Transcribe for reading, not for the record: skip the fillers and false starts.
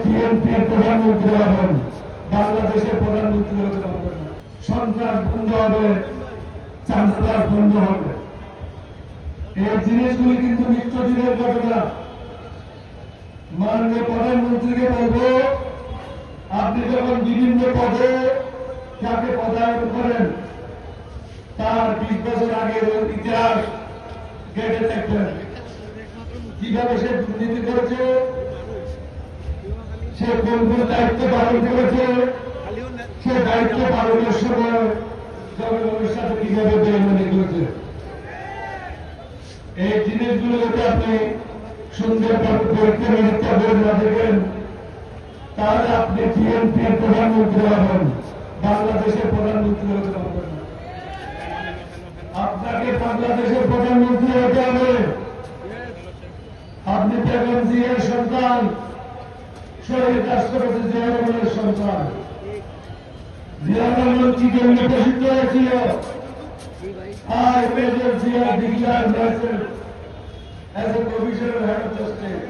বিএনপির প্রধানমন্ত্রী হবেন, বাংলাদেশের প্রধানমন্ত্রী হতে পারবেন না। সন্ত্রাস বন্ধ হবে, চাঁদাবাজ বন্ধ হবে। এই জিনিসগুলি কিন্তু নিত্যদিনের ঘটনা। মাননীয় প্রধানমন্ত্রীকে বলবো, আপনি যখন বিভিন্ন পদে যাকে পদায়ন করেন তার 20 বছর আগের ইতিহাস ঘেটে দেখবেন, কিভাবে সে দুর্নীতি করেছে, সে কোন কোন দায়িত্ব পালন করেছে, সে দায়িত্ব পালনের সময় জনগণের সাথে কিভাবে বেইমানি করেছে। এই জিনিসগুলো যদি আপনি সুন্দরভাবে পরীক্ষা নিরীক্ষা করে না দেখেন, তাহলে আপনি বিএনপির প্রধানমন্ত্রী হবেন, বাংলাদেশের প্রধানমন্ত্রী হতে পারবেন না। আপনাকে বাংলাদেশের প্রধানমন্ত্রী হতে হবে। আপনি বেগম জিয়ার সন্তান, শহীদ রাষ্ট্রপতি জিয়া রহমানের সন্তান। জিয়া রহমান কি জন্য প্রসিদ্ধ হয়েছিল? I, Major Zia, declared myself as a provisional head of the state.